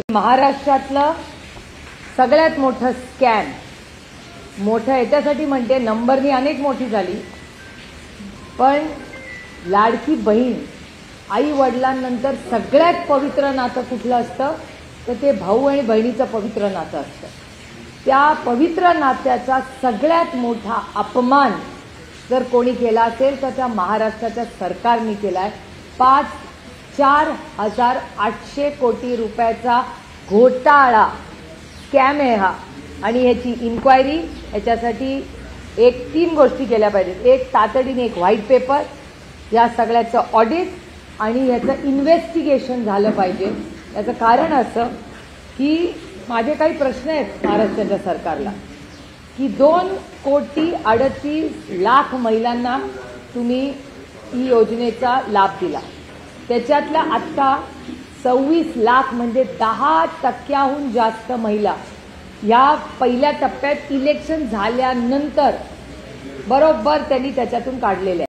महाराष्ट्रातलं सगळ्यात मोठं स्कॅम मोठं याच्यासाठी म्हणते नंबरनी अनेक मोठी झाली, पण लाडकी बहीण आई वडिलांनंतर सगळ्यात पवित्र नातं कुठलं असतं तर ते भाऊ आणि बहिणीचं पवित्र नातं असतं। त्या पवित्र नात्याचा सगळ्यात मोठा अपमान जर कोणी केला असेल तर त्या महाराष्ट्राच्या सरकारने केलाय। 4,800 कोटी रुपयाचा घोटाळा स्कॅम आहे हा, आणि याची इन्क्वायरी याच्यासाठी एक 3 गोष्टी केल्या पाहिजेत। एक तातडीने एक व्हाईट पेपर, या सगळ्याचं ऑडिट आणि याचं इन्व्हेस्टिगेशन झालं पाहिजे। याचं कारण असं की माझे काही प्रश्न आहेत महाराष्ट्राच्या सरकारला की 2,38,00,000 महिलांना तुम्ही ही योजनेचा लाभ दिला, त्याच्यातल्या आता 26 लाख म्हणजे 10% जास्त महिला या पहिल्या टप्प्यात इलेक्शन झाल्यानंतर बरोबर त्यांनी त्याच्यातून काढलेल्या